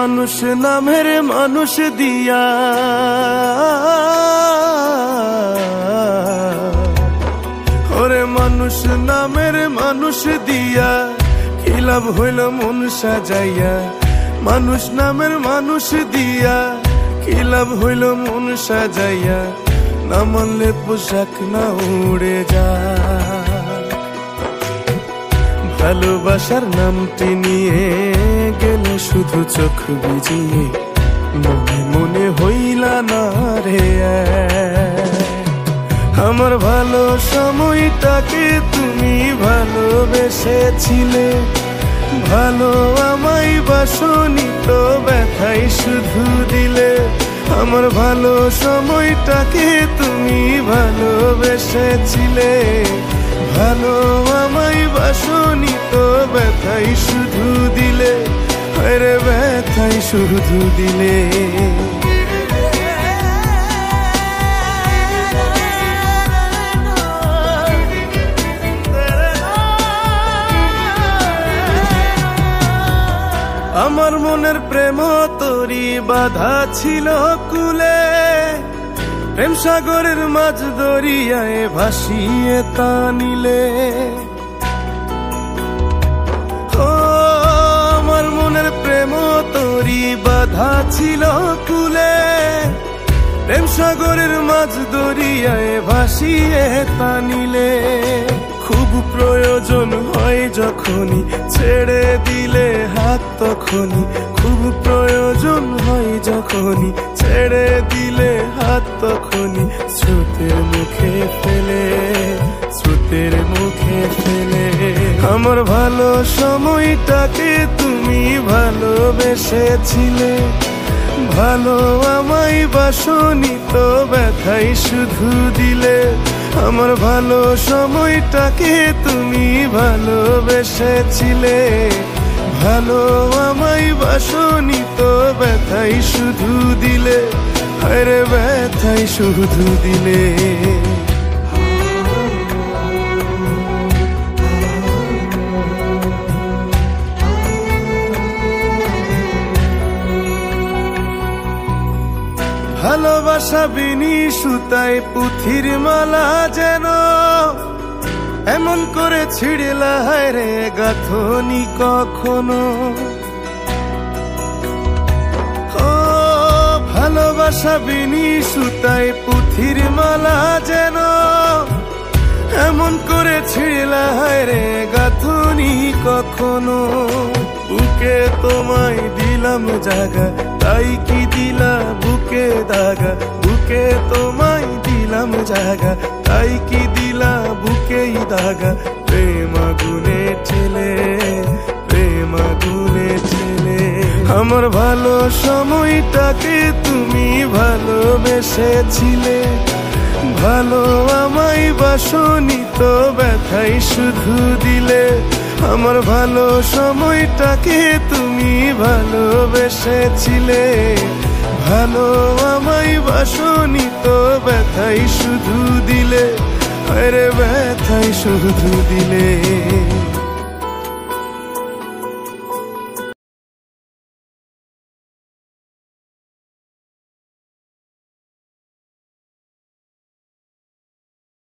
মানুষ নামের মানুষ দিয়া ওরে মানুষ নামের মানুষ দিয়া কি লাভ হইল মন সাজাইয়া মানুষ নামের মানুষ দিয়া কি লাভ হইল মন সাজাইয়া না মানলে পোশাক না উড়ে যায় ভালোবাসার নামটি নিয়ে গেলে শুধু চোখ ভিজিয়ে মনে মনে হইলা না রে আমার ভালো সময়টাকে তুমি ভালোবেসেছিলে ভালো আমায় বাসনি তো ব্যথাই শুধু দিলে আমার ভালো সময়টাকে তুমি ভালোবেসেছিলে ভালো আমায় বাসনি তো ব্যথাই শুধু দিলে আরে ব্যথাই শুধু দিলে আমার মনের প্রেম তোরি বাধা ছিল কুলে প্রেম সাগরের মাঝ দরিয়ায় ভাসিয়ে টানিলে ও আমার মনের প্রেম তোরি বাধা ছিল কুলে প্রেম সাগরের মাঝ দরিয়ায় ভাসিয়ে টানিলে খুব প্রয়োজন হয় যখনই ছেড়ে দিলে হাত তখনই খুব প্রয়োজন হয় যখনই ছেড়ে দিলে হাত তখনই স্রোতের মুখে ফেলে আমার ভালো সময়টাকে তুমি ভালোবেসেছিলে ভালো আমায় বাসনি তো ব্যথাই শুধু দিলে আমার ভালো সময়টাকে তুমি ভালোবেসেছিলে ভালো আমায় বাসনি তো ব্যথাই শুধু দিলে আরে ব্যথাই শুধু দিলে ভালোবাসা বিনি সুতায় পুথির মালা যেন এমন করে ছিড়লা রে গাঁথনি কখনো ও ভালোবাসা বিনি সুতায় পুথির মালা যেন এমন করে ছিড়লা রে গাঁথনি কখনো বুকে তোমায় দিলাম জায়গা তাই কি দিলা বুকে দাগা বুকে তোমায় দিলাম জায়গা তাই কি দিলা বুকেই দাগা প্রেম আগুনে ঠেলে আমার ভালো সময়টাকে তুমি ভালোবেসেছিলে ভালো আমায় বাসনি তো ব্যথাই শুধু দিলে আমার ভালো সময়টাকে তুমি ভালোবেসেছিলে ভালো আমায় বাসনি তো ব্যথাই শুধু দিলে আরে ব্যথাই শুধু দিলে